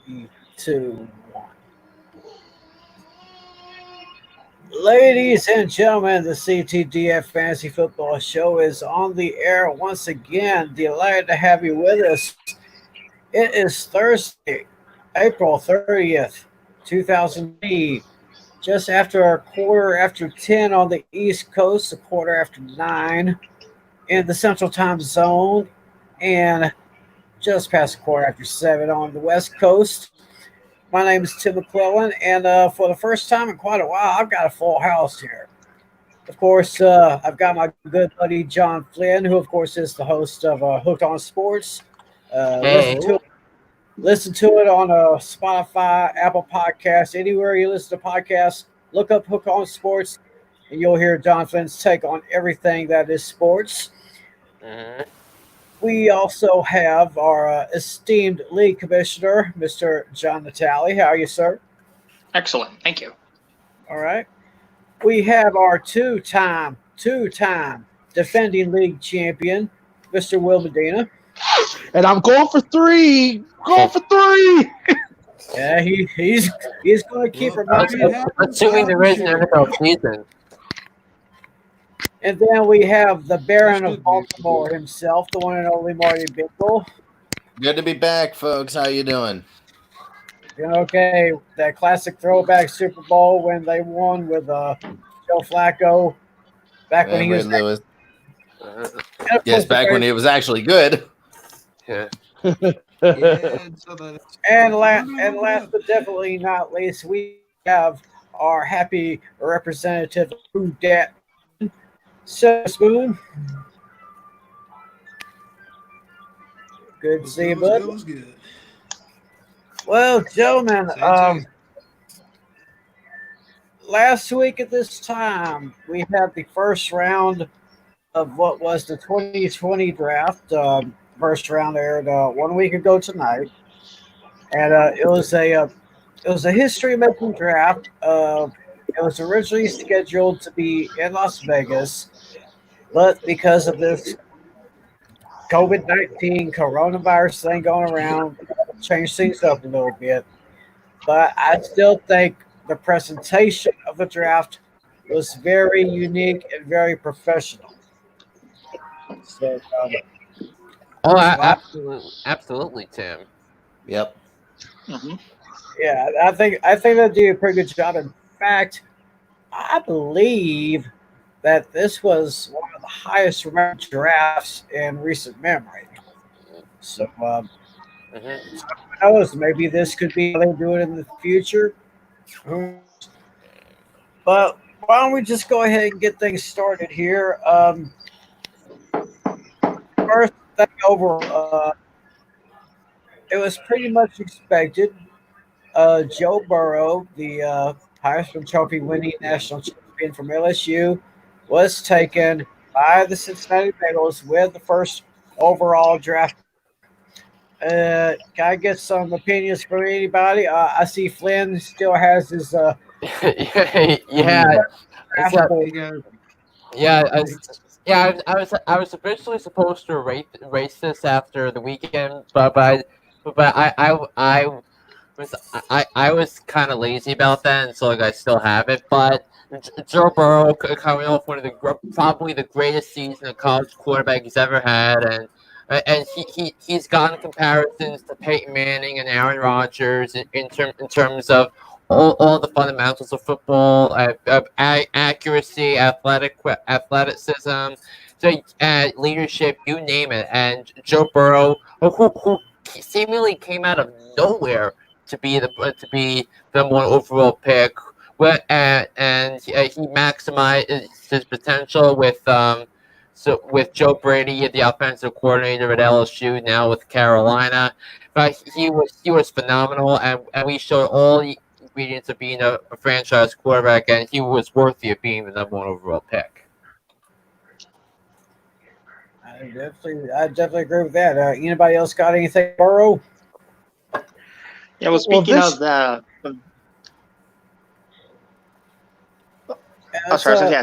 Three, two, one. Ladies and gentlemen, the CTDF Fantasy Football Show is on the air once again. Delighted to have you with us. It is Thursday, April 30th, 2020, just after a quarter after 10 on the East Coast, a quarter after 9 in the Central Time Zone, and just past a quarter after 7 on the West Coast. My name is Tim McClellan, and for the first time in quite a while, I've got a full house here. Of course, I've got my good buddy John Flynn, who, of course, is the host of Hooked on Sports. Hey. Listen to it on Spotify, Apple Podcasts, anywhere you listen to podcasts. Look up Hooked on Sports, and you'll hear John Flynn's take on everything that is sports. We also have our esteemed league commissioner, Mr. John Natale. How are you, sir? Excellent. Thank you. All right. We have our two-time defending league champion, Mr. Will Medina. And I'm going for three. Yeah, he's going to keep reminding you. Assuming there is an NFL season. And then we have the Baron of Baltimore himself, the one and only Marty Bickle. Good to be back, folks. How you doing? Okay, that classic throwback Super Bowl when they won with Joe Flacco back when he was Lewis. Yes, back when it was actually good. Yeah. And last but definitely not least, we have our happy representative, Who Dat Spoon. Good to see you, bud. It was good. Well, gentlemen, last week at this time, we had the first round of what was the 2020 draft. First round aired 1 week ago tonight, and it was a history-making draft. It was originally scheduled to be in Las Vegas, but because of this COVID-19 coronavirus thing going around, changed things up a little bit. But I still think the presentation of the draft was very unique and very professional. So, Absolutely, Tim. Yep. Mm-hmm. yeah, I think they did a pretty good job. In fact, I believe that this was one of the highest ranked drafts in recent memory. So, who knows? Maybe this could be how they do it in the future. But why don't we just go ahead and get things started here? First thing over, it was pretty much expected. Joe Burrow, the Heisman Trophy winning national champion from LSU, was taken by the Cincinnati Bengals with the first overall draft. Can I get some opinions from anybody? I see Flynn still has his. I was originally supposed to race this after the weekend, but I was kind of lazy about that, and so I still have it. But Joe Burrow coming off one of probably the greatest season a college quarterback he's ever had, and he's gotten comparisons to Peyton Manning and Aaron Rodgers in terms of all the fundamentals of football, accuracy, athleticism, leadership, you name it. And Joe Burrow, who seemingly came out of nowhere to be the number one overall pick, and he maximized his potential with Joe Brady, the offensive coordinator at LSU, now with Carolina. But he was phenomenal, and we showed all the ingredients of being a franchise quarterback, and he was worthy of being the number one overall pick. I definitely agree with that. Anybody else got anything, Burrow? Yeah, well, speaking of the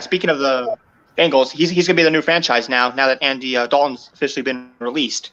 speaking of the Bengals, he's going to be the new franchise now that Andy Dalton's officially been released.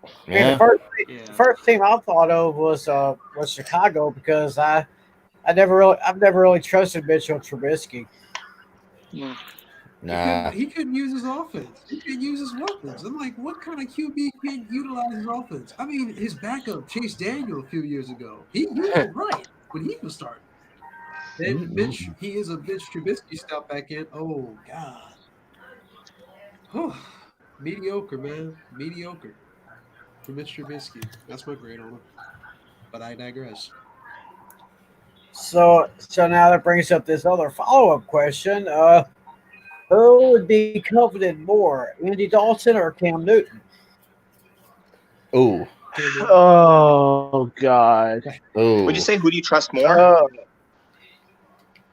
I mean, Yeah. the first team I thought of was Chicago because I've never really trusted Mitchell Trubisky. Yeah. Nah. He couldn't use his offense. He couldn't use his weapons. I'm like, what kind of QB can't utilize his offense? I mean, his backup, Chase Daniel, a few years ago, he used it right when he was starting. Then he is a Mitch Trubisky style back in. Oh, God. Mediocre, man. Mediocre for Mitch Trubisky. That's my grade on him. But I digress. So now that brings up this other follow up question. Who would be coveted more, Andy Dalton or Cam Newton? Ooh. Cam Newton. Oh God. Ooh. Would you say who do you trust more?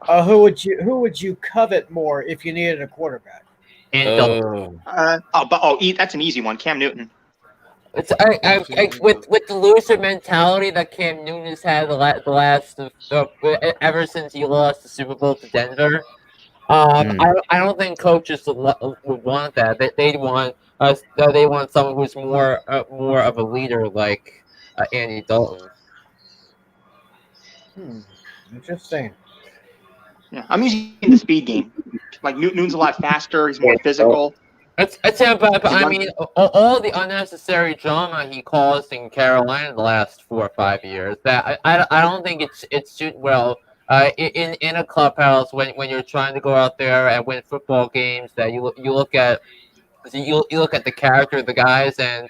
Who would you covet more if you needed a quarterback? And Dalton. That's an easy one. Cam Newton. It's with the loser mentality that Cam Newton has had the last ever since he lost the Super Bowl to Denver. I don't think coaches would want that. They want someone who's more of a leader like Andy Dalton. Interesting. Yeah, I'm using the speed game. Like Newton's a lot faster. He's more physical. But I mean, all the unnecessary drama he caused in Carolina the last 4 or 5 years. That I don't think it's suited well. In a clubhouse when you're trying to go out there and win football games, that you look at the character of the guys and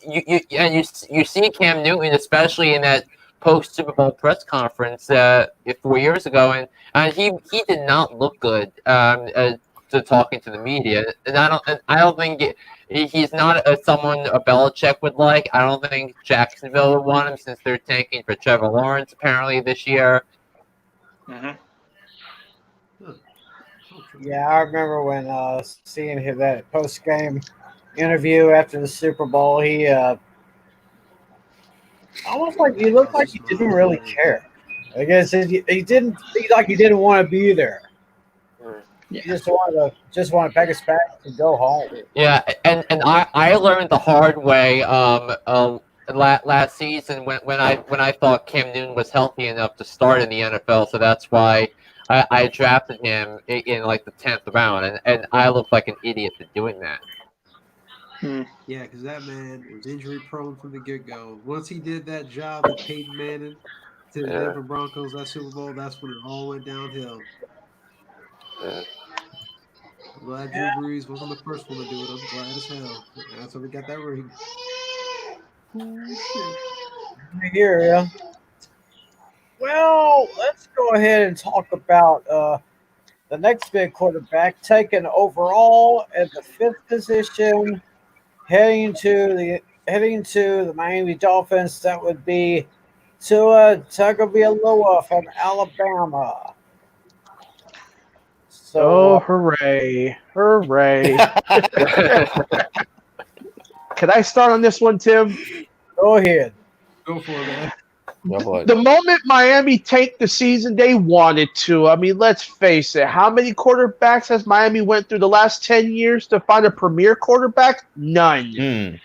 you see Cam Newton, especially in that post Super Bowl press conference 4 years ago, and he did not look good to talking to the media, and I don't think he's not someone a Belichick would like. I don't think Jacksonville would want him since they're tanking for Trevor Lawrence apparently this year. Mm-hmm. Yeah, I remember when seeing him that post game interview after the Super Bowl. He almost like he looked like he didn't really care. I guess he didn't seem like he didn't want to be there. Yeah. He just wanted to pack his bags and go home. Yeah, and I learned the hard way last season when I thought Cam Newton was healthy enough to start in the NFL, so that's why I drafted him in like the 10th round, and I looked like an idiot for doing that. Yeah, because that man was injury prone from the get go. Once he did that job with Peyton Manning to the Denver Broncos that Super Bowl, that's when it all went downhill. I'm glad Drew Brees wasn't the first one to do it. I'm glad as hell. That's why we got that ring. Oh, shit. I hear ya. Well, let's go ahead and talk about the next big quarterback taken overall at the 5th position, heading to the Miami Dolphins. That would be Tua Tagovailoa from Alabama. So, hooray. Hooray. Can I start on this one, Tim? go ahead. Go for it, man. The moment Miami tanked the season, they wanted to. I mean, let's face it. How many quarterbacks has Miami went through the last 10 years to find a premier quarterback? None.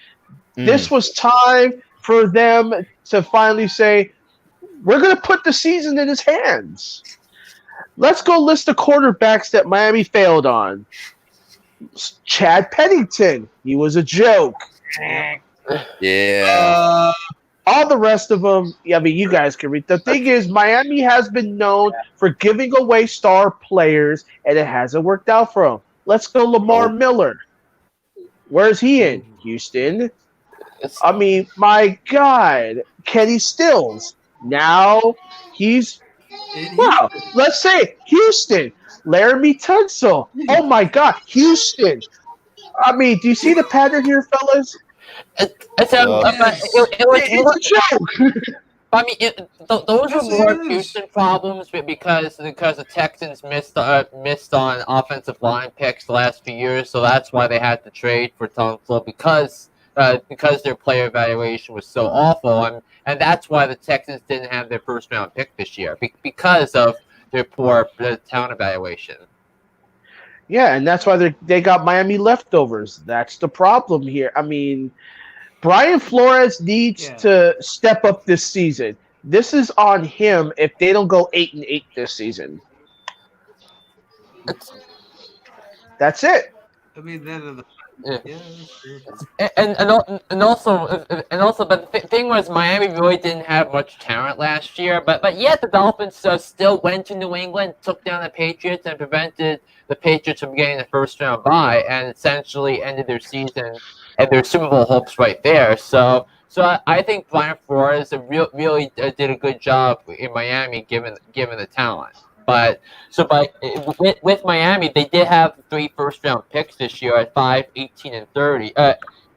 This was time for them to finally say, we're going to put the season in his hands. Let's go list the quarterbacks that Miami failed on. Chad Pennington. He was a joke. Yeah. All the rest of them, I mean, you guys can read. The thing is, Miami has been known for giving away star players, and it hasn't worked out for them. Let's go Lamar Miller. Where's he in? Houston. I mean, my God. Kenny Stills. Now he's... Wow. Let's say Houston. Laramie Tunsil. Oh, my God. Houston. I mean, do you see the pattern here, fellas? It's a joke. I mean, those were more Houston problems because the Texans missed on offensive line picks the last few years, so that's why they had to trade for Tunsil because their player evaluation was so awful, and that's why the Texans didn't have their first round pick this year because of their poor talent evaluation. Yeah, and that's why they got Miami leftovers. That's the problem here. I mean, Brian Flores needs Yeah. to step up this season. This is on him if they don't go 8-8 this season. That's it. I mean, then Yeah. yeah, that's true. And also, but the thing was, Miami really didn't have much talent last year. But yet the Dolphins still went to New England, took down the Patriots, and prevented the Patriots from getting the first round bye, and essentially ended their season and their Super Bowl hopes right there. So I think Brian Flores really did a good job in Miami, given the talent. But with Miami, they did have 3 first-round picks this year at 5, 18, and 30.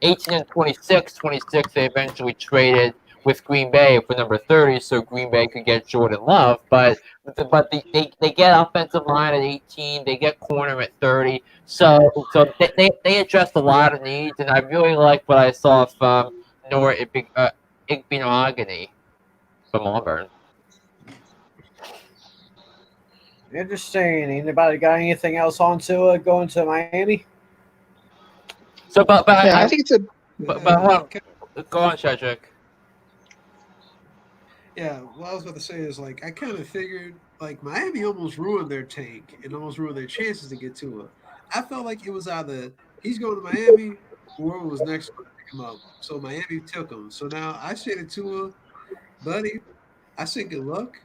18 and 26. 26 they eventually traded with Green Bay for number 30, so Green Bay could get Jordan Love. But they get offensive line at 18. They get corner at 30. So they addressed a lot of needs, and I really like what I saw from Noah Igbinoghene from Auburn. Interesting. Anybody got anything else on to going to Miami? So, but Yeah, I I think it's a. but hold on. Go on, Shedrick. Yeah, what I was about to say is like I kind of figured like Miami almost ruined their tank and almost ruined their chances to get Tua. I felt like it was either he's going to Miami, whoever was next to pick him up. So Miami took him. So now I say to Tua, buddy, I say good luck.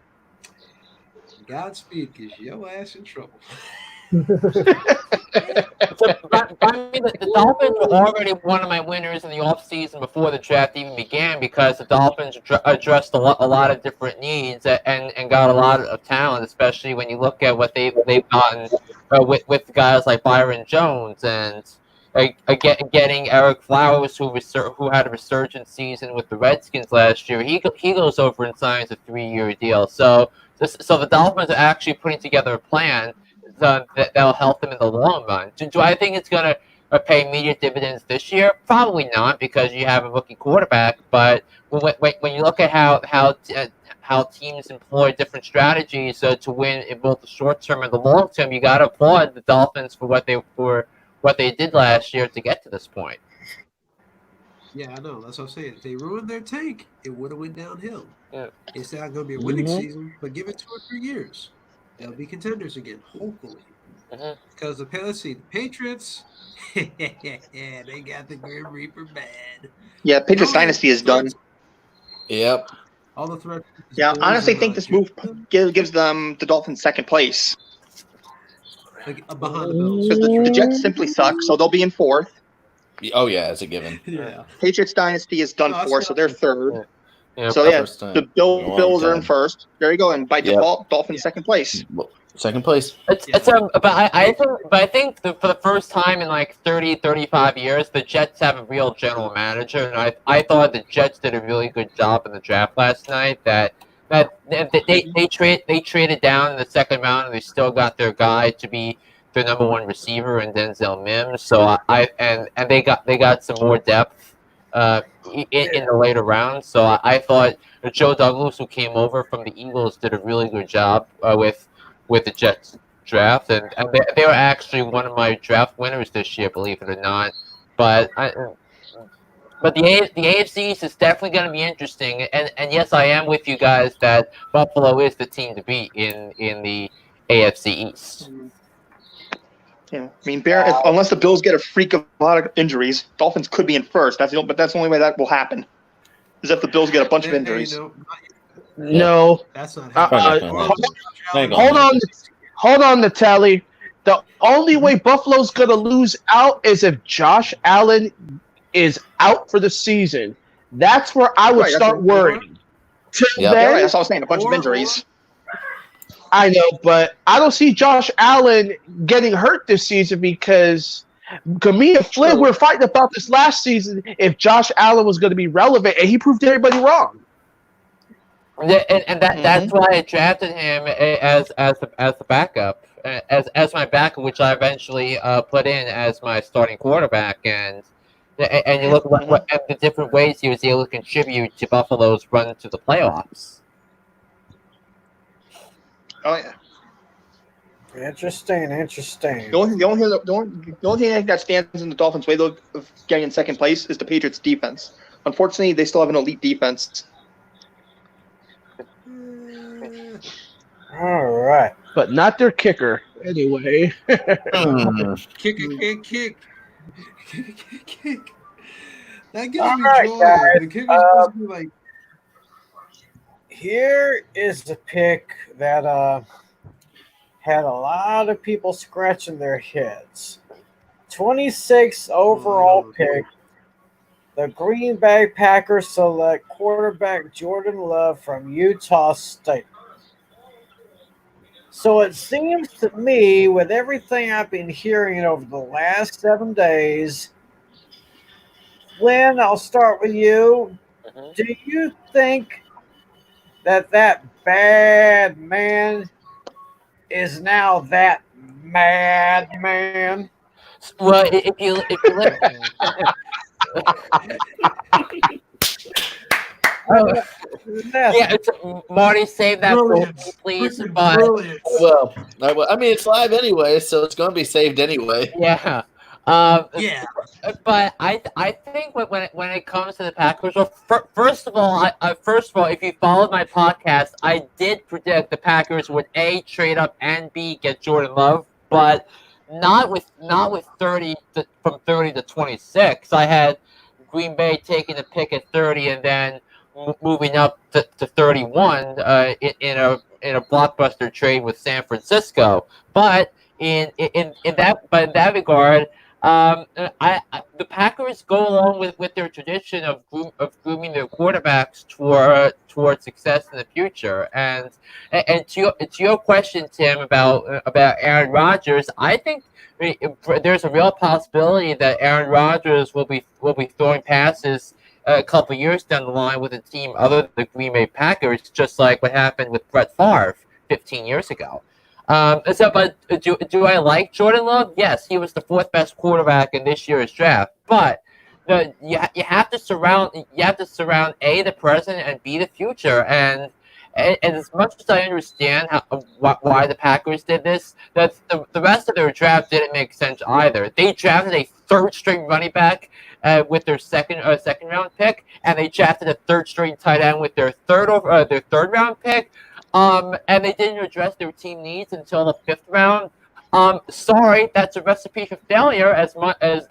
Godspeed, because your ass in trouble. So, I mean, the Dolphins were already one of my winners in the offseason before the draft even began because the Dolphins addressed a lot of different needs and got a lot of talent, especially when you look at what they've gotten with guys like Byron Jones and getting Eric Flowers, who had a resurgent season with the Redskins last year. He goes over and signs a 3-year deal. So the Dolphins are actually putting together a plan that'll help them in the long run. Do I think it's going to pay immediate dividends this year? Probably not, because you have a rookie quarterback. But when you look at how teams employ different strategies to win in both the short term and the long term, you got to applaud the Dolphins for what they did last year to get to this point. Yeah, I know. That's what I'm saying. If they ruined their tank, it would have went downhill. Yeah. It's not going to be a winning season, but give it 2 or 3 years. They'll be contenders again, hopefully. Because let's see, the Patriots, they got the Grim Reaper bad. Yeah, Patriots dynasty is done. Yep. All the threats. Yeah, I honestly think this move gives them the Dolphins second place. Like, behind the Bills. Because the Jets simply suck, so they'll be in 4th. Oh, yeah, it's a given. Yeah. Patriots dynasty is done for, so they're 3rd. Yeah. So yeah, First time. the Bills are in 1st. There you go, and by default, Dolphins second place. Second place. But I think for the first time in like 30, 35 years, the Jets have a real general manager, and I thought the Jets did a really good job in the draft last night. That they traded down in the second round, and they still got their guy to be their number 1 receiver in Denzel Mims. So and they got some more depth in the later rounds. So I thought Joe Douglas, who came over from the Eagles, did a really good job with the Jets draft, and they were actually one of my draft winners this year, believe it or not. But the AFC East is definitely going to be interesting, and yes, I am with you guys that Buffalo is the team to beat in the AFC East. Yeah, I mean, unless the Bills get a lot of injuries, Dolphins could be in 1st. But that's the only way that will happen, is if the Bills get a bunch of injuries. No, that's not hold on, Natalie. The only way Buffalo's gonna lose out is if Josh Allen is out for the season. That's where I would start worrying. Till then, that's what I was saying. A bunch of injuries. I know, but I don't see Josh Allen getting hurt this season because me and Flynn were fighting about this last season if Josh Allen was going to be relevant, and he proved everybody wrong. And that's why I drafted him as the backup, as my backup, which I eventually put in as my starting quarterback. And you look at the different ways he was able to contribute to Buffalo's run to the playoffs. Oh yeah. Interesting. The only thing that stands in the Dolphins' way though of getting in second place is the Patriots' defense. Unfortunately, they still have an elite defense. All right. But not their kicker. Anyway. Kick. That gives All me right, joy. guys. The kicker's supposed to be like, Here is the pick that had a lot of people scratching their heads. 26 overall pick. The Green Bay Packers select quarterback Jordan Love from Utah State. So it seems to me, with everything I've been hearing over the last 7 days, Lynn, I'll start with you. Mhm. Do you think that bad man is now that madman? Well, if you listen, oh, That's yeah, it's Marty, save that for me, brilliant. please. Freaking But brilliant. Well, I mean, it's live anyway, so it's going to be saved anyway. yeah, Yeah. but I think when it comes to the Packers, well, first of all, if you followed my podcast, I did predict the Packers would A, trade up, and B, get Jordan Love, but not with from 30 to 26. I had Green Bay taking a pick at 30 and then moving up to 31 in a blockbuster trade with San Francisco. But in that regard, the Packers go along with their tradition of grooming their quarterbacks toward success in the future. And to your question, Tim, about Aaron Rodgers, I think there's a real possibility that Aaron Rodgers will be throwing passes a couple years down the line with a team other than the Green Bay Packers, just like what happened with Brett Favre 15 years ago. But do I like Jordan Love? Yes, he was the fourth best quarterback in this year's draft. But you have to surround A, the present, and B, the future. And as much as I understand why the Packers did this, that the rest of their draft didn't make sense either. They drafted a third string running back with their second round pick, and they drafted a third string tight end with their third round pick. And they didn't address their team needs until the fifth round. Sorry, that's a recipe for failure. As much as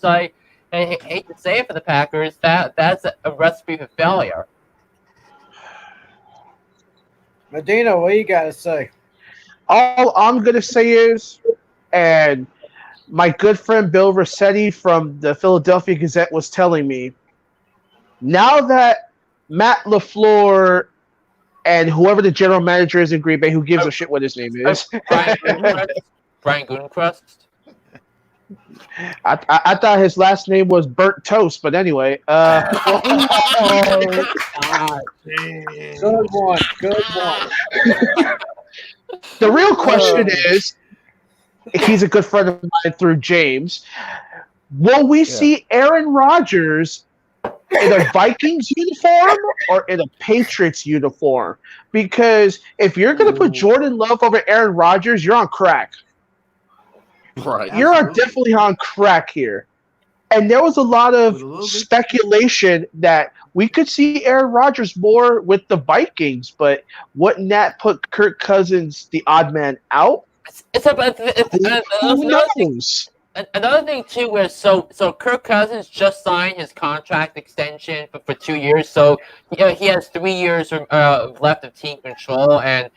I hate to say it for the Packers, that's a recipe for failure. Medina, what you got to say? All I'm going to say is, and my good friend Bill Rossetti from the Philadelphia Gazette was telling me, now that Matt LaFleur and whoever the general manager is in Green Bay, who gives a shit what his name is. Brian Gutekunst. I thought his last name was Burnt Toast, but anyway. Oh, God. Good one. The real question is, he's a good friend of mine through James. Will we see Aaron Rodgers in a Vikings uniform or in a Patriots uniform? Because if you're going to put Jordan Love over Aaron Rodgers, you're on crack. Right. You're definitely on crack here. And there was a lot of speculation that we could see Aaron Rodgers more with the Vikings, but wouldn't that put Kirk Cousins, the odd man, out? Who knows? Another thing too, where so Kirk Cousins just signed his contract extension for 2 years, so he has 3 years left of team control, and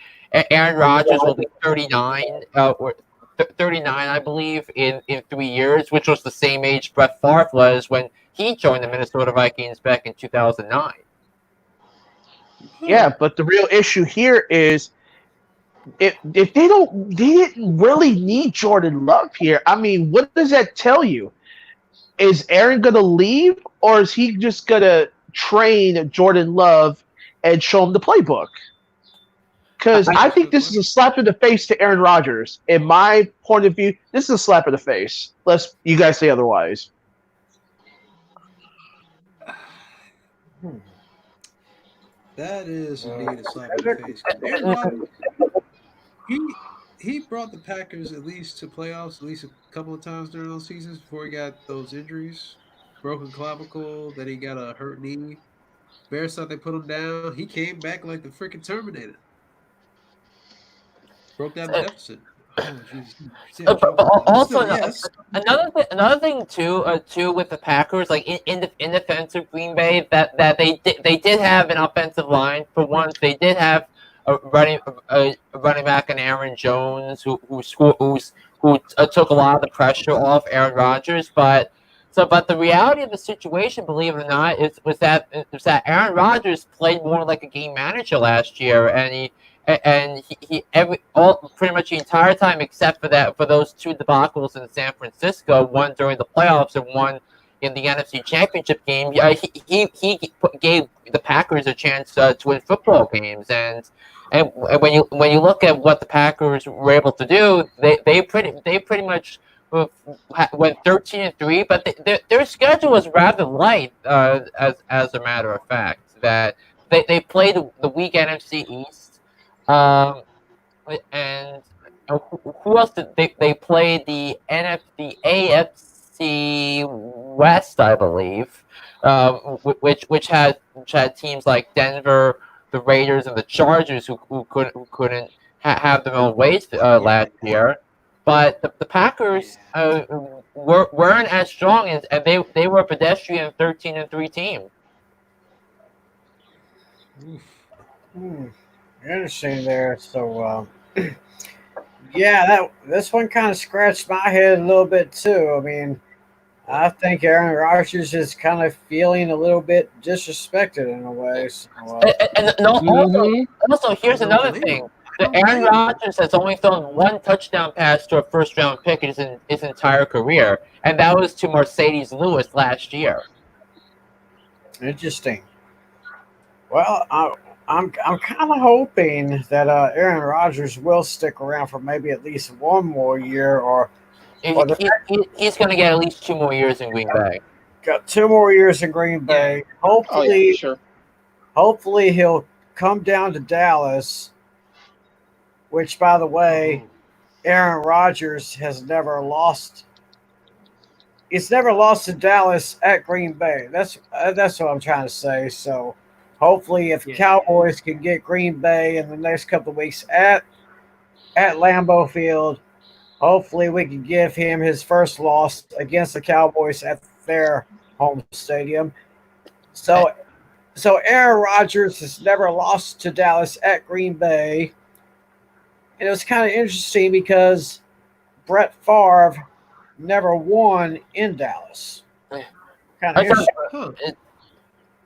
Aaron Rodgers will be 39 or 39, I believe, in 3 years, which was the same age Brett Favre was when he joined the Minnesota Vikings back in 2009. Yeah, but the real issue here is if they didn't really need Jordan Love here. I mean, what does that tell you? Is Aaron gonna leave, or is he just gonna train Jordan Love and show him the playbook? Because I think this is a slap in the face to Aaron Rodgers. In my point of view, this is a slap in the face. Unless you guys say otherwise. That is indeed a slap in the face. Aaron Rodgers, he brought the Packers at least to playoffs at least a couple of times during those seasons before he got those injuries, broken clavicle, then he got a hurt knee. Bears thought they put him down. He came back like the freaking Terminator. Broke that deficit. Oh Jesus! See, I'm But choking on that. But also still, yes. another thing too with the Packers, like in defense of Green Bay, that they did have an offensive line for once. They did have a running back in Aaron Jones who took a lot of the pressure off Aaron Rodgers, but the reality of the situation, believe it or not, was that Aaron Rodgers played more like a game manager last year, and he every all pretty much the entire time except for those two debacles in San Francisco, one during the playoffs and one in the NFC Championship game. He gave the Packers a chance to win football games, and when you look at what the Packers were able to do, they pretty much went 13-3, but their schedule was rather light, as a matter of fact. That they played the weak NFC East. Um, and who else did they played the the AFC West, I believe, which had teams like Denver, the Raiders, and the Chargers who couldn't have their own ways last year. But the Packers weren't as strong and they were a pedestrian 13-3 team. Interesting there. So, yeah, this one kind of scratched my head a little bit too. I mean, I think Aaron Rodgers is kind of feeling a little bit disrespected in a way. So, Also, here's another thing. Aaron Rodgers has only thrown one touchdown pass to a first-round pick in his entire career, and that was to Mercedes Lewis last year. interesting. Well, I'm kind of hoping that Aaron Rodgers will stick around for maybe at least one more year, or He's going to get at least 2 more years in Green Bay. got 2 more years in Green Bay. Hopefully, Oh, yeah, sure. hopefully he'll come down to Dallas. Which, by the way, Aaron Rodgers has never lost. He's never lost to Dallas at Green Bay. That's what I'm trying to say. So, hopefully, if Cowboys can get Green Bay in the next couple of weeks at Lambeau Field, hopefully we can give him his first loss against the Cowboys at their home stadium. So Aaron Rodgers has never lost to Dallas at Green Bay. And it was kind of interesting because Brett Favre never won in Dallas. Kind of interesting.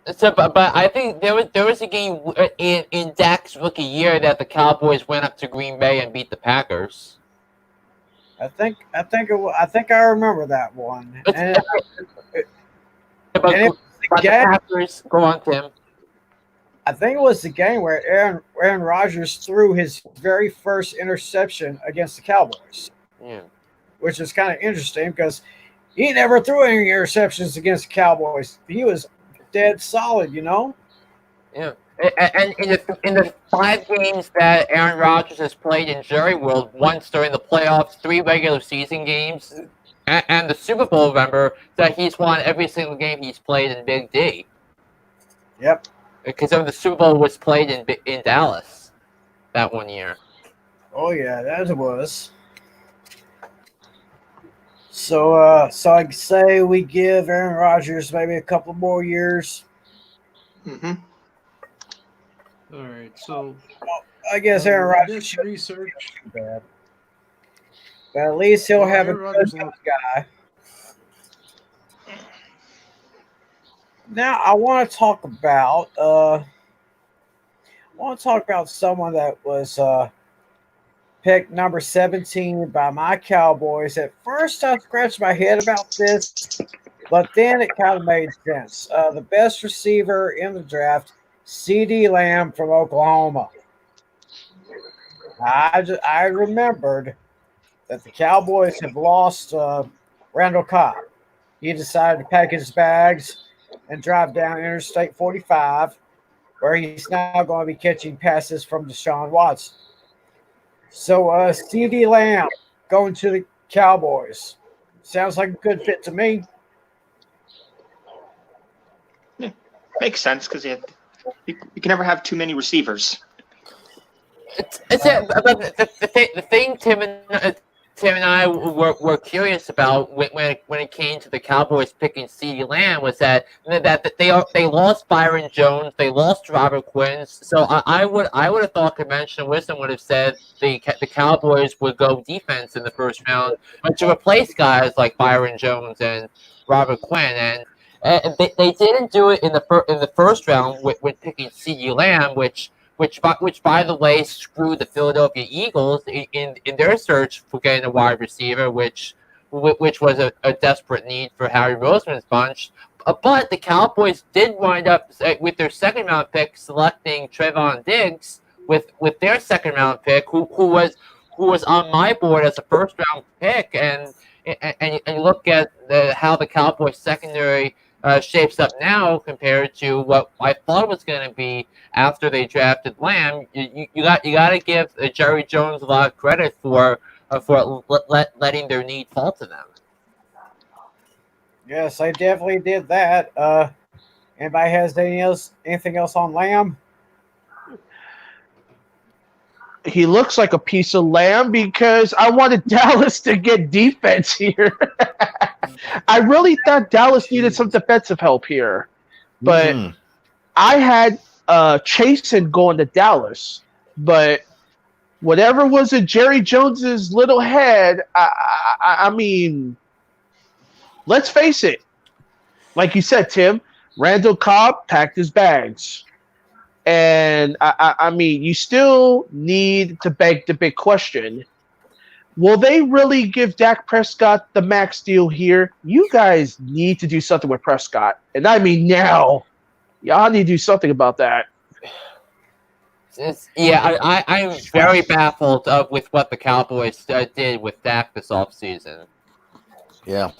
But I think there was a game in Dak's rookie year that the Cowboys went up to Green Bay and beat the Packers. I think I remember that one. Packers, go on, Tim. I think it was the game where Aaron Rodgers threw his very first interception against the Cowboys. Yeah. Which is kind of interesting because he never threw any interceptions against the Cowboys. He was dead solid, you know? Yeah. And in the 5 games that Aaron Rodgers has played in Jerry World, once during the playoffs, 3 regular season games, and the Super Bowl, remember, that he's won every single game he's played in Big D. Yep. Because the Super Bowl was played in Dallas that one year. Oh yeah, that it was. So I'd say we give Aaron Rodgers maybe a couple more years. Mm-hmm. All right, so I guess Aaron Rodgers should research. Bad. But at least he'll have a good guy. Now I want to talk about someone that was picked number 17 by my Cowboys. At first, I scratched my head about this, but then it kind of made sense. The best receiver in the draft, CeeDee Lamb from Oklahoma. I remembered that the Cowboys have lost Randall Cobb. He decided to pack his bags and drive down Interstate 45, where he's now going to be catching passes from Deshaun Watson. So CD Lamb going to the Cowboys. Sounds like a good fit to me. Makes sense because you can never have too many receivers. It's but the thing Tim and I were curious about when it came to the Cowboys picking CeeDee Lamb was that they lost Byron Jones, they lost Robert Quinn, so I would have thought conventional wisdom would have said the Cowboys would go defense in the first round, but to replace guys like Byron Jones and Robert Quinn and they didn't do it in the first round with picking CeeDee Lamb, which by the way screwed the Philadelphia Eagles in their search for getting a wide receiver, which was a desperate need for Harry Roseman's bunch. But the Cowboys did wind up with their second round pick selecting Trevon Diggs with their second round pick, who was on my board as a first round pick, and you look at how the Cowboys secondary shapes up now compared to what I thought it was going to be after they drafted Lamb. You got to give Jerry Jones a lot of credit for letting their need fall to them. Yes, I definitely did that. Anybody has anything else on Lamb? He looks like a piece of lamb because I wanted Dallas to get defense here. I really thought Dallas needed some defensive help here, but I had Chasen going to Dallas, but whatever was in Jerry Jones's little head, I mean, let's face it. Like you said, Tim, Randall Cobb packed his bags. And I mean, you still need to beg the big question. Will they really give Dak Prescott the max deal here? You guys need to do something with Prescott. And I mean now. Y'all need to do something about that. I'm very baffled with what the Cowboys did with Dak this offseason. Yeah.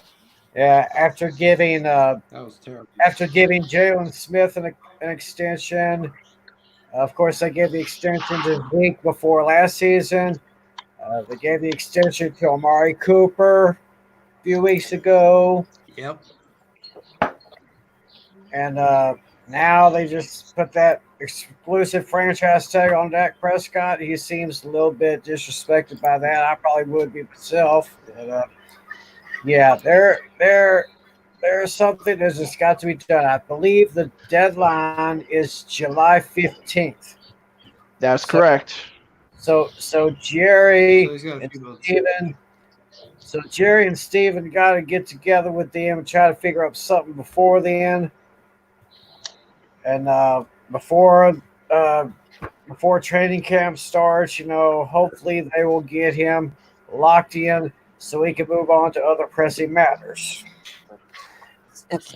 Yeah, after giving That was terrible. after giving Jalen Smith an extension. Of course, they gave the extension to Zeke before last season. They gave the extension to Amari Cooper a few weeks ago. Yep. And now they just put that exclusive franchise tag on Dak Prescott. He seems a little bit disrespected by that. I probably would be myself. But, yeah, there's something that's just got to be done. I believe the deadline is July 15th. That's correct. So Jerry So he's got a and few months. Steven. So Jerry and Steven got to get together with them and try to figure out something before then. And before training camp starts, hopefully they will get him locked in so he can move on to other pressing matters.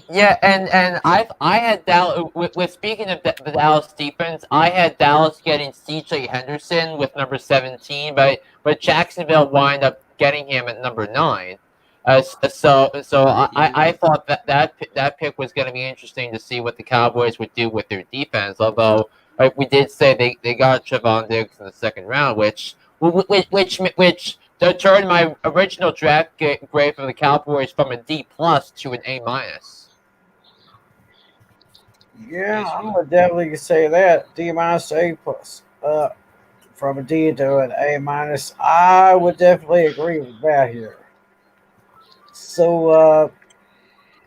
And I had Dallas with speaking of the Dallas defense, I had Dallas getting C.J. Henderson with number 17, but Jacksonville wind up getting him at number 9. So I thought that pick was going to be interesting to see what the Cowboys would do with their defense. Although we did say they got Trevon Diggs in the second round, which turned my original draft grade for the Cowboys from a D+ to an A-. Yeah, I would definitely say that D- A+. From a D to an A-. I would definitely agree with that here. So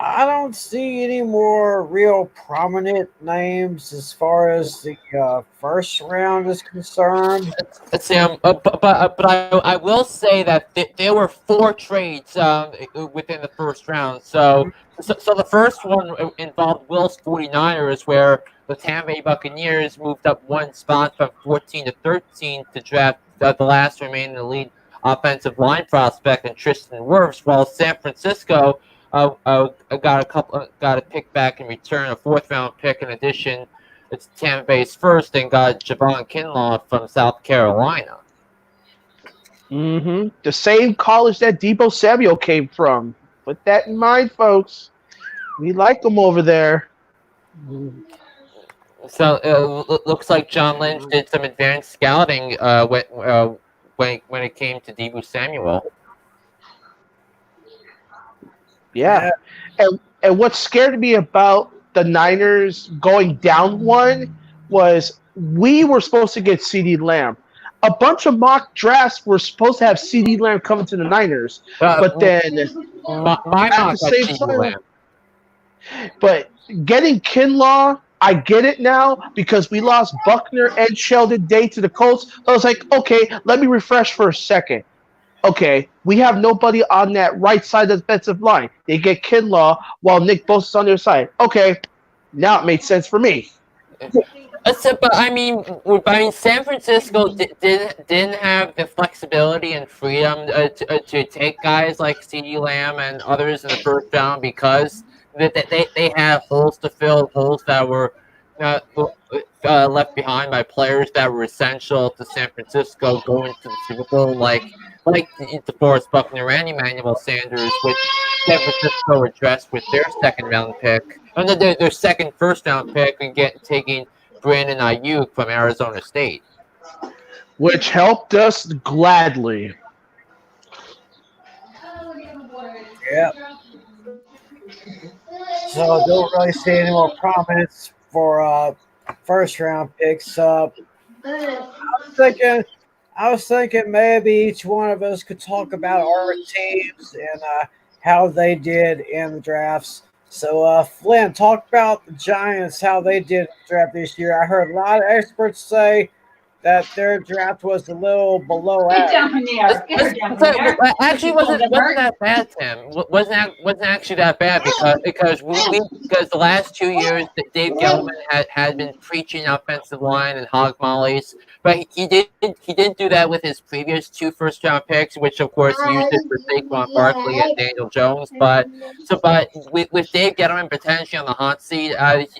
I don't see any more real prominent names as far as the first round is concerned. Sam, but I will say that there were 4 trades within the first round. So the first one involved Will's 49ers, where the Tampa Bay Buccaneers moved up one spot from 14 to 13 to draft the last remaining elite offensive line prospect in Tristan Wirfs, while San Francisco got a pick back in return, a 4th round pick in addition. It's Tampa Bay's first, and got Javon Kinlaw from South Carolina. Mm-hmm. The same college that Deebo Samuel came from. Put that in mind, folks. We like them over there. So looks like John Lynch did some advanced scouting when it came to Deebo Samuel. Yeah. And what scared me about the Niners going down one was we were supposed to get CeeDee Lamb. A bunch of mock drafts were supposed to have CeeDee Lamb coming to the Niners, but then My at mock the had same CeeDee time, Lamb. but getting Kinlaw, I get it now because we lost Buckner and Sheldon Day to the Colts. I was like, okay, let me refresh for a second. Okay, we have nobody on that right side of the defensive line. They get Kinlaw while Nick Bosa's on their side. Okay, now it made sense for me. But I mean, San Francisco didn't have the flexibility and freedom to take guys like CeeDee Lamb and others in the first round because they had holes to fill, holes that were left behind by players that were essential to San Francisco going to the Super Bowl, like DeForest Buckner and Emmanuel Sanders, which San Francisco addressed with their second round pick, and their second first round pick, and taking Brandon Ayuk from Arizona State. Which helped us gladly. Yeah. So don't really see any more prominence for first round picks. I was thinking maybe each one of us could talk about our teams and how they did in the drafts. So, Flynn, talk about the Giants, how they did in the draft this year. I heard a lot of experts say that their draft was a little below Get down average. from there. Get her down from there. Actually, wasn't that bad, Tim? Wasn't actually that bad because the last 2 years that Dave Gettleman had been preaching offensive line and hog mollies, but he didn't do that with his previous 2 first round picks, which of course he used it for Saquon Barkley and Daniel Jones. But with Dave Gettleman potentially on the hot seat,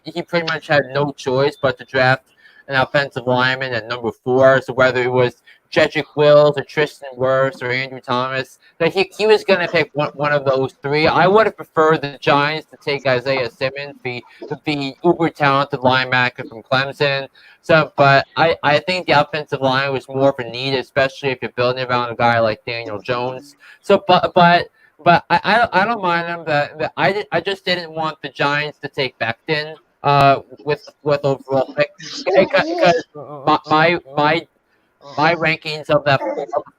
he pretty much had no choice but to draft an offensive lineman at number 4. So whether it was Jedrick Wills or Tristan Wirfs or Andrew Thomas, that he was going to pick one of those 3. I would have preferred the Giants to take Isaiah Simmons, the uber talented linebacker from Clemson. So, but I think the offensive line was more of a need, especially if you're building around a guy like Daniel Jones. So, but I don't mind them. But I just didn't want the Giants to take Becton with overall pick because my rankings of that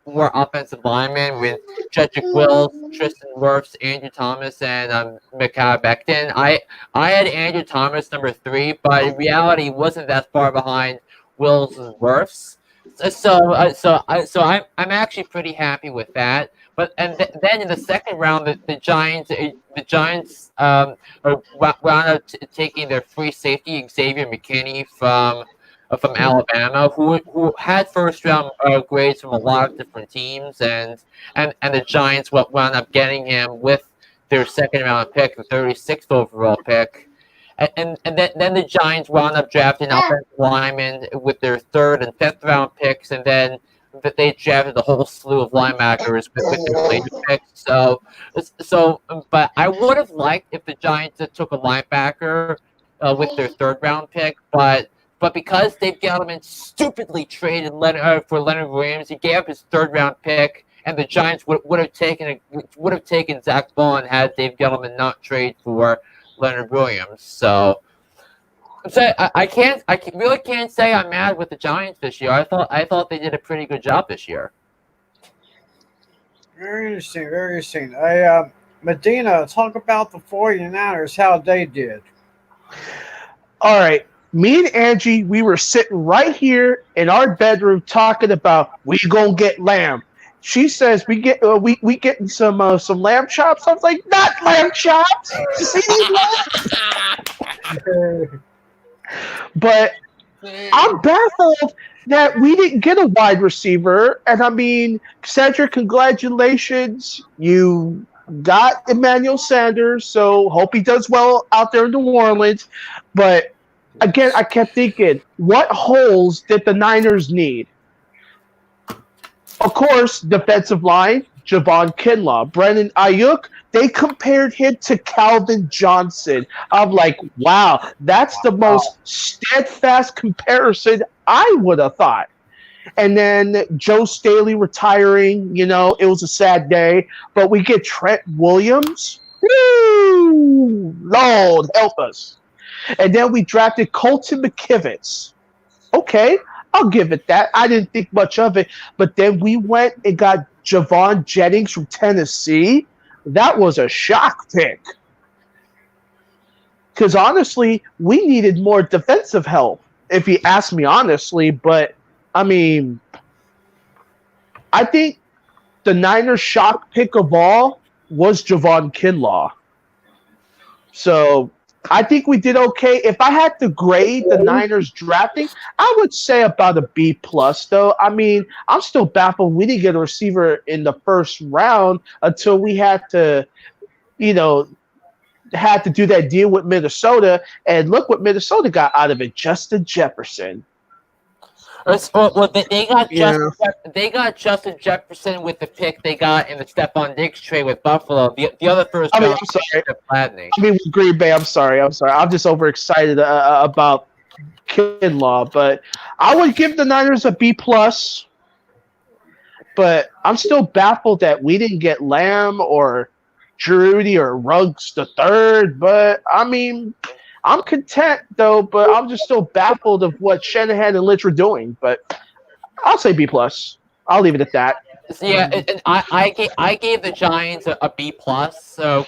4 offensive linemen with Jedrick Wills, Tristan Wirfs, Andrew Thomas, and Mekhi Becton. I had Andrew Thomas number 3, but in reality he wasn't that far behind Wills and Wirfs. So I'm actually pretty happy with that. But then in the second round, the Giants wound up taking their free safety Xavier McKinney from Alabama, who had first round grades from a lot of different teams, and the Giants wound up getting him with their second round pick, the 36th overall pick. And then the Giants wound up drafting offensive linemen with their 3rd and 5th round picks, and then that they drafted a whole slew of linebackers with their later picks. But I would have liked if the Giants took a linebacker with their 3rd round pick, but because Dave Gettleman stupidly traded for Leonard Williams, he gave up his 3rd round pick, and the Giants would have taken Zach Bond had Dave Gettleman not trade for Leonard Williams. So I really can't say I'm mad with the Giants this year. I thought they did a pretty good job this year. Very interesting, very interesting. Medina, talk about the 49ers, how they did. All right. Me and Angie, we were sitting right here in our bedroom talking about we gonna get lamb. She says we getting some lamb chops. I was like, not lamb chops. But I'm baffled that we didn't get a wide receiver. And I mean, Cedric, congratulations. You got Emmanuel Sanders, so hope he does well out there in New Orleans. But again, I kept thinking, what holes did the Niners need? Of course, defensive line, Javon Kinlaw. Brandon Ayuk, they compared him to Calvin Johnson. I'm like, wow, that's the most steadfast comparison I would have thought. And then Joe Staley retiring. It was a sad day. But we get Trent Williams. Woo! Lord, help us. And then we drafted Colton McKivitz. Okay, I'll give it that. I didn't think much of it. But then we went and got Javon Jennings from Tennessee. That was a shock pick. Because honestly, we needed more defensive help, if you ask me honestly. But, I mean, I think the Niners' shock pick of all was Javon Kinlaw. So I think we did okay. If I had to grade the Niners drafting, I would say about a B plus. Though I mean, I'm still baffled we didn't get a receiver in the first round until we had to, do that deal with Minnesota. And look what Minnesota got out of it: Justin Jefferson. Well, they got Yeah. they got Justin Jefferson with the pick they got in the Stephon Diggs trade with Buffalo. The other first I mean, round I'm sorry. pick, Gladney. I mean, Green Bay. I'm sorry. I'm just overexcited about Kinlaw, but I would give the Niners a B plus. But I'm still baffled that we didn't get Lamb or Drudy or Ruggs the third. But I mean, I'm content though. But I'm just still baffled of what Shanahan and Lynch were doing. But I'll say B plus. I'll leave it at that. So, yeah, and I gave the Giants a B plus. So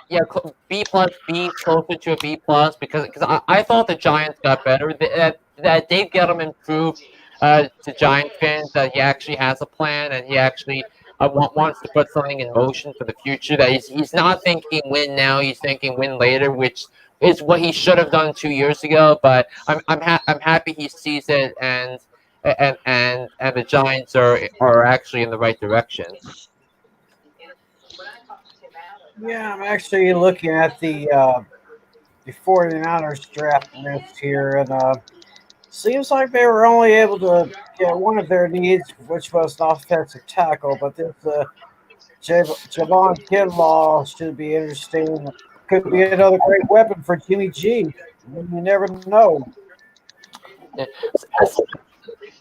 yeah, B plus, B closer to a B plus because I thought the Giants got better. That Dave Gettleman proved to Giant fans that he actually has a plan and he actually wants to put something in motion for the future. That he's not thinking win now, he's thinking win later, which is what he should have done 2 years ago. But I'm happy he sees it and the Giants are actually in the right direction. Yeah, I'm actually looking at the 49ers draft list here, and seems like they were only able to get one of their needs, which was an offensive tackle. But this Javon Kinlaw should be interesting. Could be another great weapon for Jimmy G. You never know.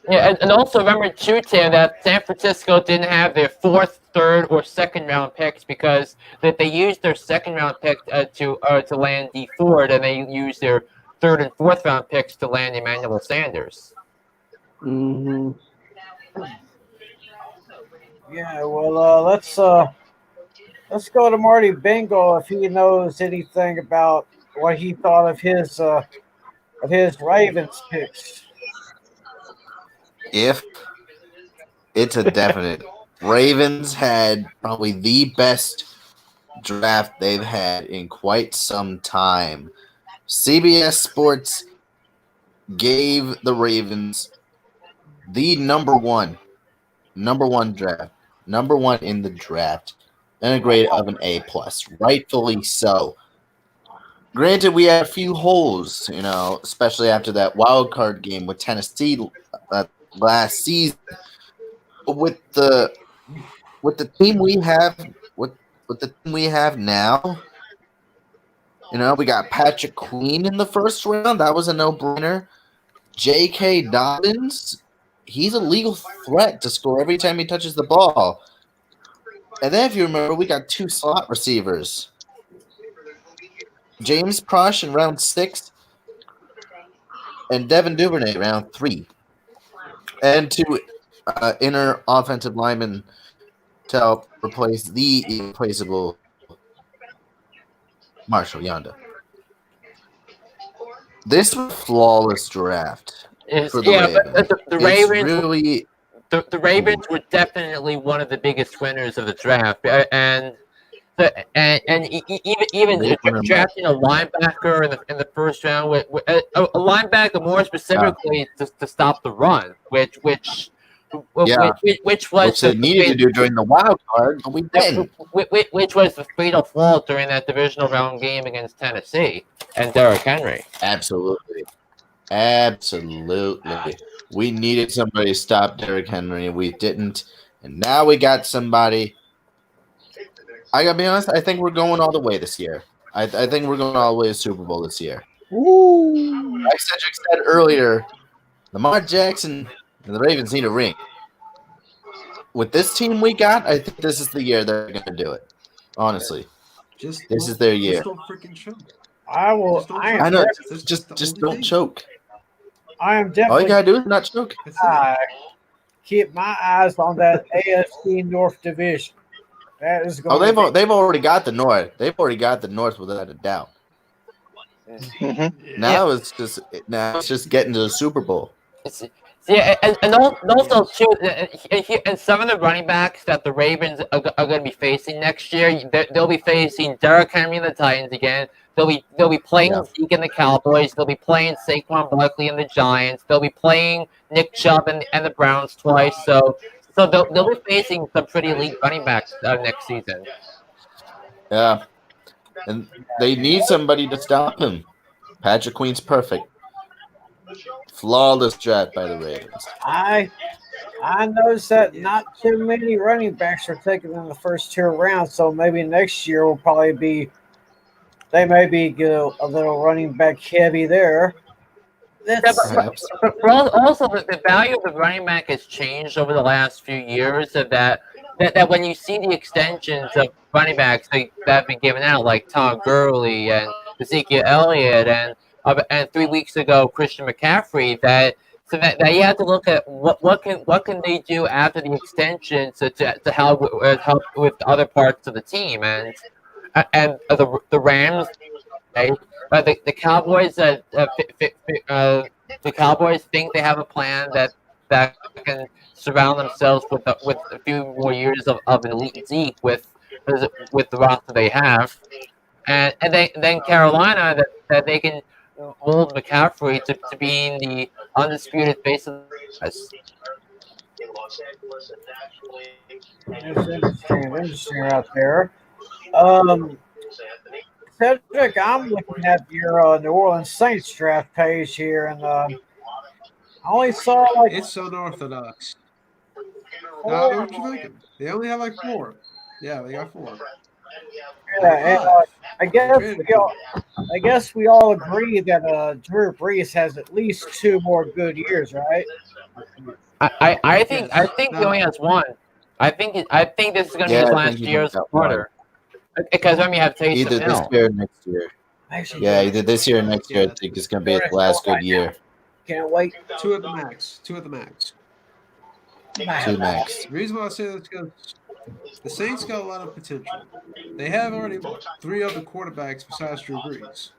Yeah, and also remember too, Tim, that San Francisco didn't have their fourth, third, or second round picks because they used their second round pick to land D Ford, and they used their third and fourth round picks to land Emmanuel Sanders. Mm-hmm. Yeah, well, let's go to Marty Bingo if he knows anything about what he thought of his Ravens picks. If it's a definite, Ravens had probably the best draft they've had in quite some time. CBS Sports gave the Ravens the number one draft, number one in the draft, and a grade of an A plus, rightfully so. Granted, we had a few holes, especially after that wild card game with Tennessee last season. With the team we have, with the team we have now, we got Patrick Queen in the first round. That was a no-brainer. J.K. Dobbins, he's a legal threat to score every time he touches the ball. And then, if you remember, we got two slot receivers. James Prosh in round 6 and Devin Duvernay round 3. And two inner offensive linemen to help replace the irreplaceable Marshall Yanda. This was a flawless draft for the Ravens. The Ravens the Ravens were definitely one of the biggest winners of the draft, and even drafting a linebacker in the first round, with a linebacker more specifically to stop the run, which was they needed to do during the wild card, but we didn't. Which was the fatal flaw during that divisional round game against Tennessee and Derrick Henry. Absolutely. We needed somebody to stop Derrick Henry, and we didn't. And now we got somebody. I gotta be honest, I think we're going all the way this year. I think we're going all the way to Super Bowl this year. Ooh. Like Cedric said earlier, Lamar Jackson And the Ravens need a ring. With this team we got, I think this is the year they're going to do it. Honestly, Just this is their year. Just don't freaking choke. I will. Just don't I choke. am. I know. That's Just the only don't thing. choke. I am All you definitely gotta do is not choke. That's it. keep my eyes on that AFC North division. That is Oh, going to be. they've already got the North. They've already got the North without a doubt. Mm-hmm. Now it's just getting to the Super Bowl. Yeah, and also too, and some of the running backs that the Ravens are going to be facing next year, they'll be facing Derrick Henry and the Titans again. They'll be playing Zeke and the Cowboys. They'll be playing Saquon Barkley and the Giants. They'll be playing Nick Chubb and the Browns twice. So they'll be facing some pretty elite running backs next season. Yeah, and they need somebody to stop him. Patrick Queen's perfect. Flawless draft by the Ravens. I noticed that not too many running backs are taken in the first 2 rounds, so maybe next year will probably be. They may be a little running back heavy there. Yeah, That's Perhaps. but also the value of the running back has changed over the last few years. Of that when you see the extensions of running backs that have been given out, like Tom Gurley and Ezekiel Elliott, and 3 weeks ago Christian McCaffrey, that you have to look at what can they do after the extension to help with other parts of the team, and the Rams. Right? The Cowboys the Cowboys think they have a plan that can surround themselves with a few more years of elite Zeke with the roster they have, and then Carolina that they can mold McCaffrey to being the undisputed face of the interesting right there. Cedric, I'm looking at your New Orleans Saints draft page here, and I only saw like It's unorthodox. I know what you're thinking. They only have like 4. Yeah, they got 4. yeah, and, 5. I guess we all agree that Drew Brees has at least 2 more good years, right? I think Yes. he Now, only has one. I think this is going to be Yeah, his I last think he's year only as a got one. starter. Because you have Taysom Either this Hill. year or next year. Actually, Yeah, either this year or next year. I think it's going to be his last good year. can't wait. 2 at the max. 2 at the max. 2 max. The reason why I say that is because the Saints got a lot of potential. They have already 3 other quarterbacks besides Drew Brees.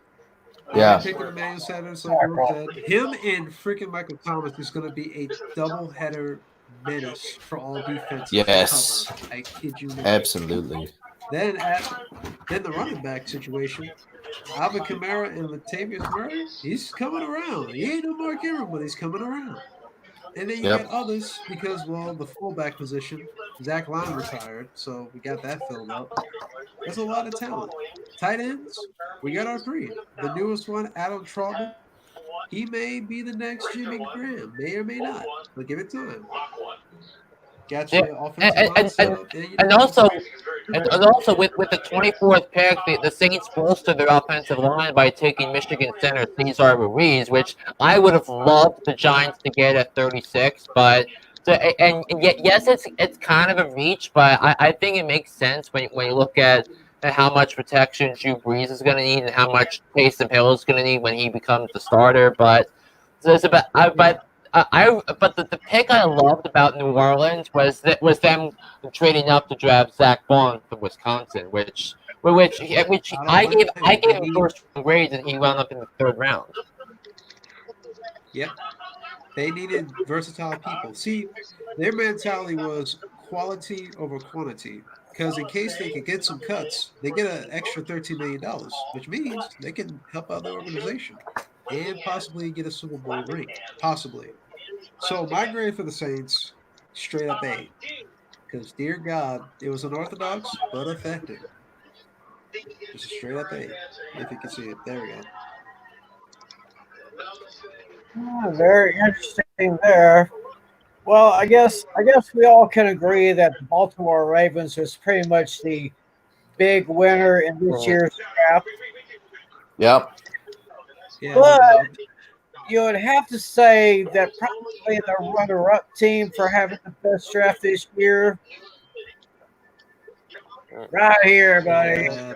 Yeah. Picking Emmanuel Sanders, like Drew said. Him and freaking Michael Thomas is going to be a double-header menace for all defenses Yes. to cover. I kid you not. Absolutely. Then the running back situation, Alvin Kamara and Latavius Murray, he's coming around. He ain't no Mark Ingram, but he's coming around. And then you got others because, well, the fullback position, Zach Line retired, so we got that filled up. There's a lot of talent. Tight ends, we got our 3. The newest one, Adam Trautman, he may be the next Jimmy Graham, may or may not, but give it time. Got your offensive line set up, and also with the 24th pick, the Saints bolstered their offensive line by taking Michigan center Cesar Ruiz, which I would have loved the Giants to get at 36. But and yet, yes, it's kind of a reach, but I think it makes sense when you look at how much protection Drew Brees is going to need and how much Taysom Hill is going to need when he becomes the starter. But but the pick I loved about New Orleans was them trading up to draft Zach Bond from Wisconsin, which I gave him first round grades and he wound up in the 3rd round. Yep, they needed versatile people. See, their mentality was quality over quantity. Because in case they could get some cuts, they get an extra $13 million, which means they can help out the organization and possibly get a Super Bowl ring. Possibly. So my grade for the Saints, straight up A. Because, dear God, it was unorthodox, but effective. Just a straight up A, if you can see it. There we go. Very interesting there. Well, I guess we all can agree that the Baltimore Ravens was pretty much the big winner in this year's draft. Yep. Yeah, But you would have to say that probably the runner-up team for having the best draft this year, right here, buddy. Yeah.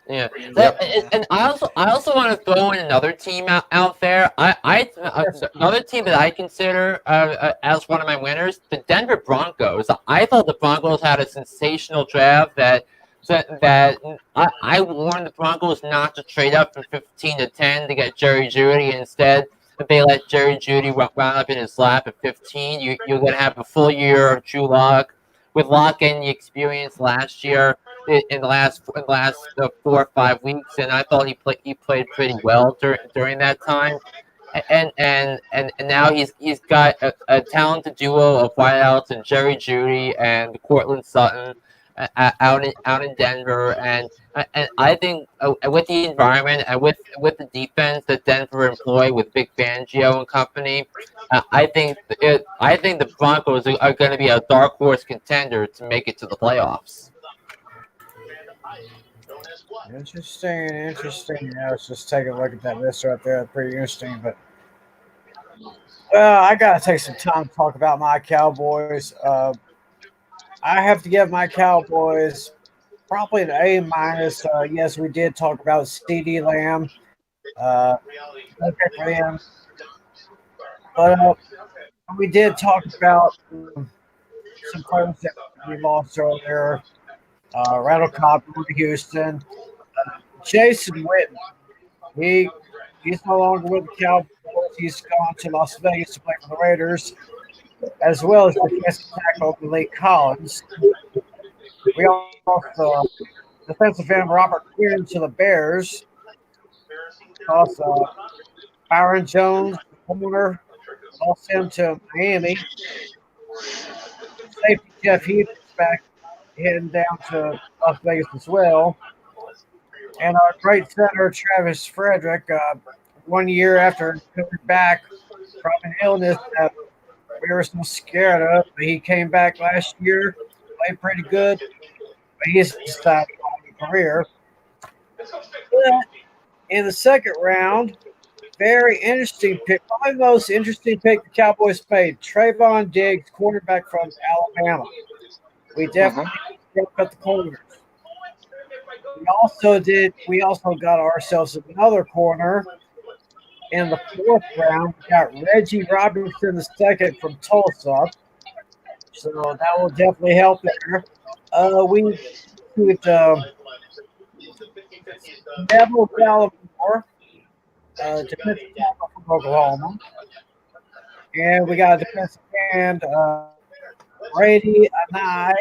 Yeah, Yep. and I also want to throw in another team out there. Another team that I consider as one of my winners, the Denver Broncos. I thought the Broncos had a sensational draft that I warned the Broncos not to trade up from 15 to 10 to get Jerry Jeudy. Instead, if they let Jerry Jeudy round up in his lap at 15, you're gonna have a full year of Drew Lock with Lock getting the experience last year in the last 4 or 5 weeks, and I thought he played pretty well during that time. And now he's got a talented duo of wideouts and Jerry Jeudy and Cortland Sutton out in Denver, and I think with the environment and with the defense that Denver employ with Vic Fangio and company, I think the Broncos are going to be a dark horse contender to make it to the playoffs. Interesting. Yeah, let's just take a look at that list right there. Pretty interesting. But well, I gotta take some time to talk about my Cowboys. I have to give my Cowboys probably an A minus. Yes, we did talk about CD Lamb. Okay for him. But we did talk about some players that we lost earlier. Randall Cobb going to Houston. Jason Witten. He's no longer with the Cowboys. He's gone to Las Vegas to play for the Raiders, as well as defensive tackle Malik Collins. We also defensive end Robert Quinn to the Bears. Also, Byron Jones, corner, lost him to Miami. Safety Jeff Heath is back, heading down to Las Vegas as well. And our great center, Travis Frederick, 1 year after coming back from an illness that we were so scared of, but he came back last year, played pretty good, but he's decided on a career. But in the second round, very interesting pick, probably the most interesting pick the Cowboys made, Trayvon Diggs, quarterback from Alabama. We definitely got the corners. We also got ourselves another corner in the fourth round. We got Reggie Robinson II from Tulsa. So that will definitely help there. We put Neville Gallimore, defensive tackle from Oklahoma. And we got a defensive end, Brady Anai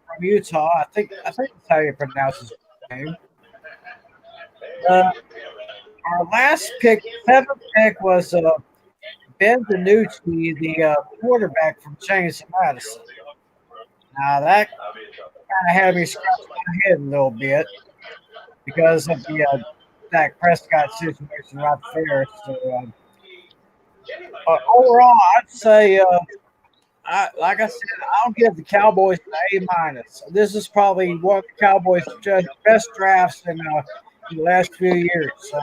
from Utah. I think that's how you pronounce his name. Our last pick, seventh pick, was Ben DiNucci, the quarterback from James Madison. Now that kind of had me scratching my head a little bit because of the Dak Prescott situation right there. So overall, I'd say, like I said, I'll give the Cowboys an A minus. This is probably one of the Cowboys' best drafts in the last few years. So,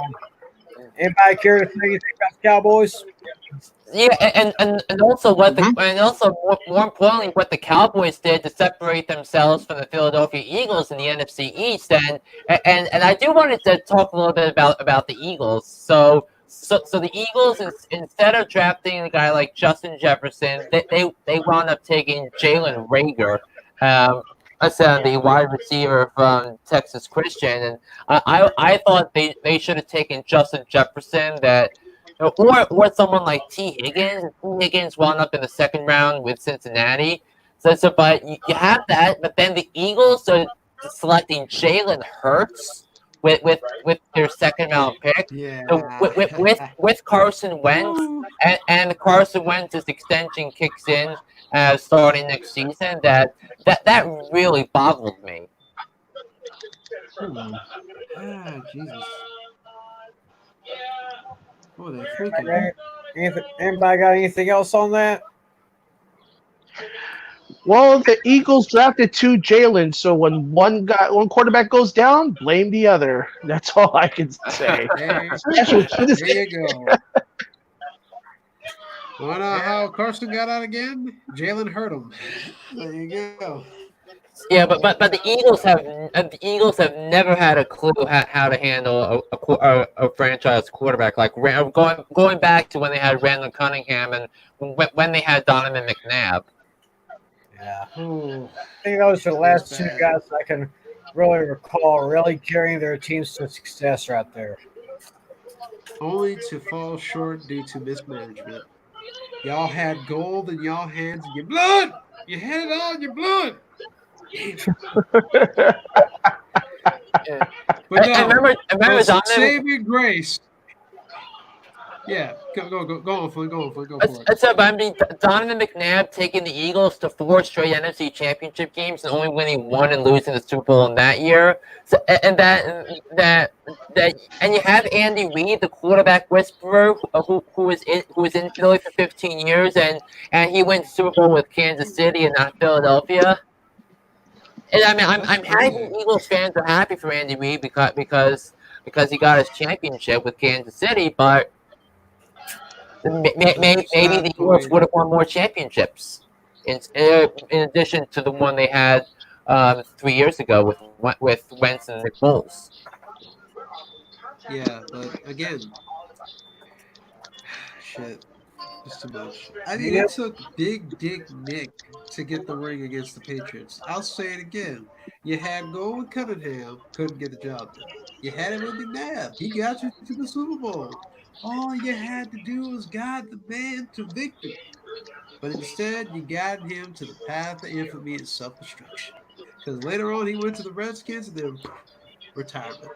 anybody care to say anything about the Cowboys? Yeah, and also more importantly, what the Cowboys did to separate themselves from the Philadelphia Eagles in the NFC East, and I do want to talk a little bit about the Eagles. So the Eagles, instead of drafting a guy like Justin Jefferson, they wound up taking Jalen Reagor, the wide receiver from Texas Christian, and I thought they should have taken Justin Jefferson or someone like T. Higgins. T. Higgins wound up in the second round with Cincinnati. But you have that, but then the Eagles are selecting Jalen Hurts with their second round pick. Yeah. So with Carson Wentz and Carson Wentz's extension kicks in starting next season, that really boggled me. Jesus. Oh, they're freaking. Anybody got anything else on that? Well, the Eagles drafted two Jalen, so when one quarterback goes down, blame the other. That's all I can say. There Especially for this you go. Want to know how Carson got out again? Jalen hurt him. There you go. Yeah, but the Eagles have never had a clue how to handle a franchise quarterback like going back to when they had Randall Cunningham and when they had Donovan McNabb. Yeah. Oh, I think those are the that's last two bad. guys I can really recall really carrying their teams to success right there. Only to fall short due to mismanagement. Y'all had gold in y'all hands and your blood. You had it all in your blood. Yeah. But I no, remember Donovan. saving grace. Yeah, go on, Flynn. Go on, Flynn. Go for it. But I mean, Donovan McNabb taking the Eagles to 4 straight NFC Championship games and only winning 1 and losing the Super Bowl in that year. So, and and you have Andy Reid, the quarterback whisperer, who was in Philly for 15 years, and he went Super Bowl with Kansas City and not Philadelphia. And I mean, I'm happy Eagles fans are happy for Andy Reid because he got his championship with Kansas City, but. Maybe the Eagles would have won more championships, in addition to the one they had 3 years ago with Wentz and Nick Foles. Yeah, but again, shit, just too much. I mean, it took Big Dick Nick to get the ring against the Patriots. I'll say it again. You had Gold with Cunningham, couldn't get the job done. You had him with McNabb. He got you to the Super Bowl. All you had to do was guide the man to victory. But instead, you guided him to the path of infamy and self-destruction. Because later on, he went to the Redskins and then retirement.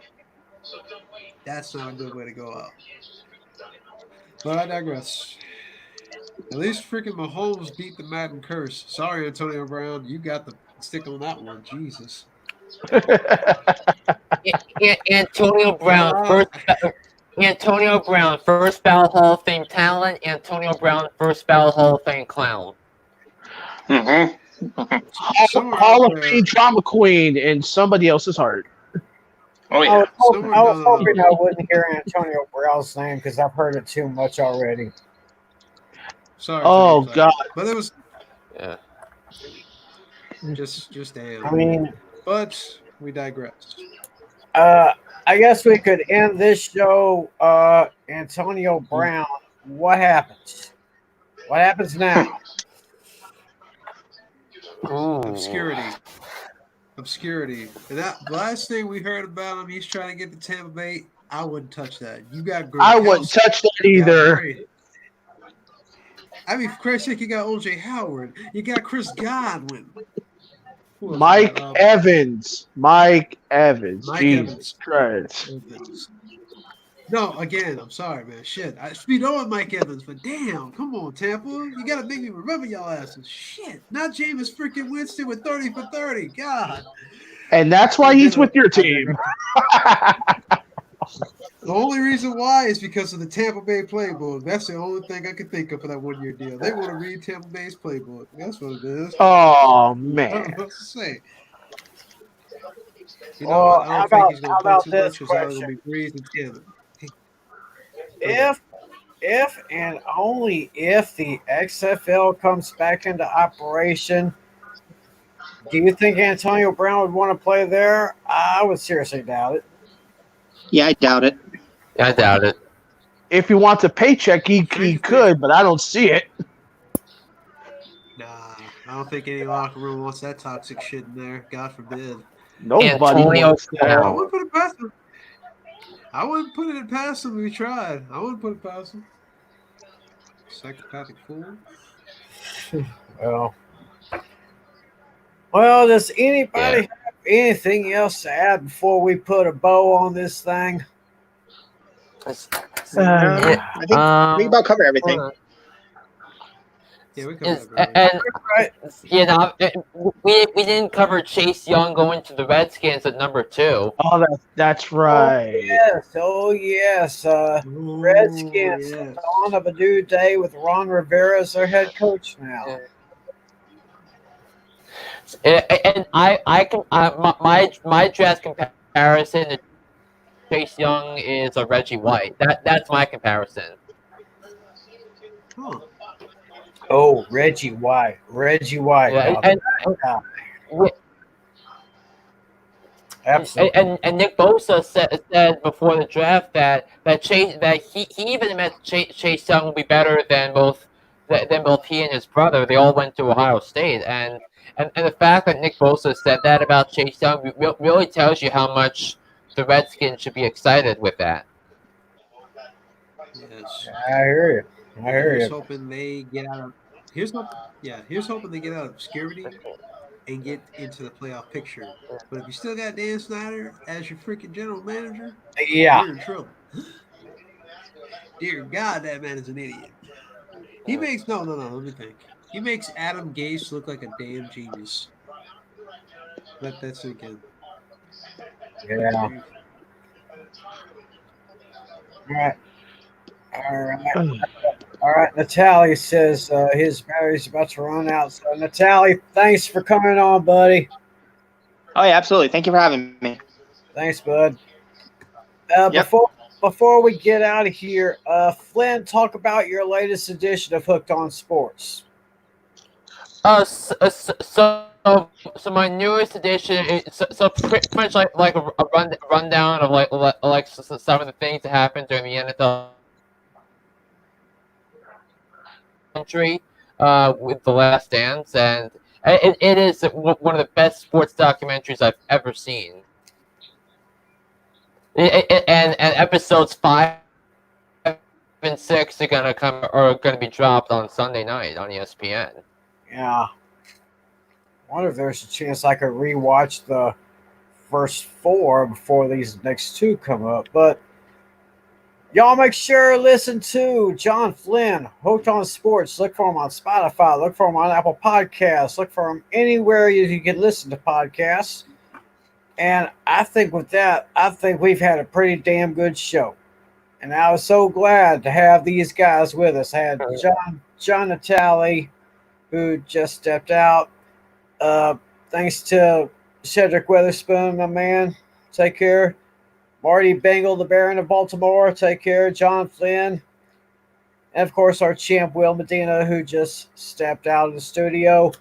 That's not a good way to go out. But I digress. At least freaking Mahomes beat the Madden curse. Sorry, Antonio Brown. You got the stick on that one. Jesus. Antonio Brown, first ballot Hall of Fame talent. Antonio Brown, first ballot Hall of Fame clown. Hall of Fame drama queen in somebody else's heart. Oh I yeah. was hoping I wouldn't hear Antonio Brown's name because I've heard it too much already. Sorry. Oh God. But it was Yeah. just damn. I mean, but we digress. I guess we could end this show. Antonio Brown, what happens? What happens now? Obscurity. And that last thing we heard about him, he's trying to get to Tampa Bay. I wouldn't touch that. You got Gronkowski. I wouldn't touch that either. I mean, for Christ's sake, you got OJ Howard. You got Chris Godwin. Mike Evans. Mike Evans. Jesus Christ. No, again, I'm sorry, man. Shit. We know with Mike Evans, but damn, come on, Tampa. You got to make me remember y'all asses. Shit. Not Jameis freaking Winston with 30 for 30. God. And that's why he's with your team. The only reason why is because of the Tampa Bay playbook. That's the only thing I could think of for that 1 year deal. They want to read Tampa Bay's playbook. That's what it is. Oh, I don't man. know what to say. You know, I don't think he's going to play too much because it's going to be Breeze and Taylor. If and only if the XFL comes back into operation, do you think Antonio Brown would want to play there? I would seriously doubt it. Yeah, I doubt it. I doubt it. If he wants a paycheck, he could, but I don't see it. Nah, I don't think any locker room wants that toxic shit in there. God forbid. Nobody Antonio wants I that. wouldn't put it past him. I wouldn't put it past him if he tried. I wouldn't put it past him. Psychopathic fool. Well, does anybody have anything else to add before we put a bow on this thing? I think we about cover everything. Yeah, we covered everything. We didn't cover Chase Young going to the Redskins at number 2. Oh, that's right. Oh yes. Redskins on of a new day with Ron Rivera as their head coach now. And my draft comparison to Chase Young is a Reggie White. That's my comparison. Huh. Oh, Reggie White. Reggie White. Yeah, Now, that and, absolutely. and Nick Bosa said before the draft that he even meant Chase Young will be better than both he and his brother. They all went to Ohio State, and the fact that Nick Bosa said that about Chase Young really tells you how much the Redskins should be excited with that. Yes. I hear you. I And hear here's you. hoping they get out of here's hoping they get out of obscurity and get into the playoff picture. But if you still got Dan Snyder as your freaking general manager, Yeah. you're in trouble. Dear God, that man is an idiot. He makes no. Let me think. He makes Adam Gase look like a damn genius. Let that sink in. Good Yeah. grief. All right. All right. All right. Natalie says his battery's about to run out. So, Natalie, thanks for coming on, buddy. Oh yeah, absolutely. Thank you for having me. Thanks, bud. Yep. Before we get out of here, Flynn, talk about your latest edition of Hooked on Sports. So my newest edition, so pretty much like a rundown of some of the things that happened during the NFL country with The Last Dance, and it is one of the best sports documentaries I've ever seen. And episodes 5 and 6 are gonna be dropped on Sunday night on ESPN. Yeah. I wonder if there's a chance I could rewatch the first four before these next two come up. But y'all make sure to listen to John Flynn, Hooked on Sports. Look for him on Spotify. Look for him on Apple Podcasts. Look for him anywhere you can listen to podcasts. And I think with that, I think we've had a pretty damn good show. And I was so glad to have these guys with us. I had John Natale, who just stepped out. Thanks to Cedric Witherspoon, my man. Take care. Marty Bengal, the Baron of Baltimore. Take care. John Flynn. And of course, our champ, Will Medina, who just stepped out of the studio.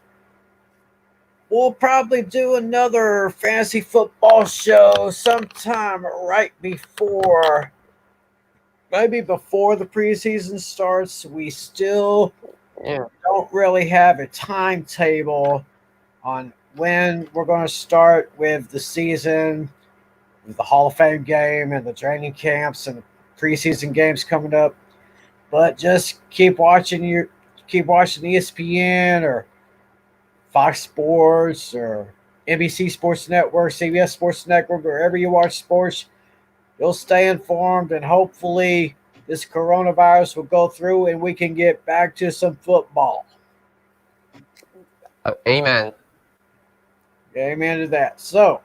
We'll probably do another fantasy football show sometime right before, maybe before the preseason starts. We still don't really have a timetable on when we're going to start with the season, with the Hall of Fame game and the training camps and the preseason games coming up. But just keep watching ESPN or Fox Sports or NBC Sports Network, CBS Sports Network, wherever you watch sports. You'll stay informed, and hopefully this coronavirus will go through and we can get back to some football. Amen. Amen to that. So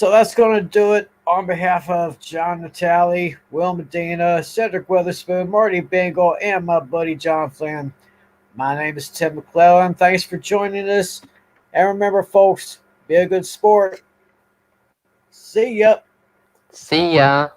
that's going to do it on behalf of John Natale, Will Medina, Cedric Witherspoon, Marty Bengal, and my buddy John Flynn. My name is Tim McClellan. Thanks for joining us. And remember, folks, be a good sport. See ya. See ya.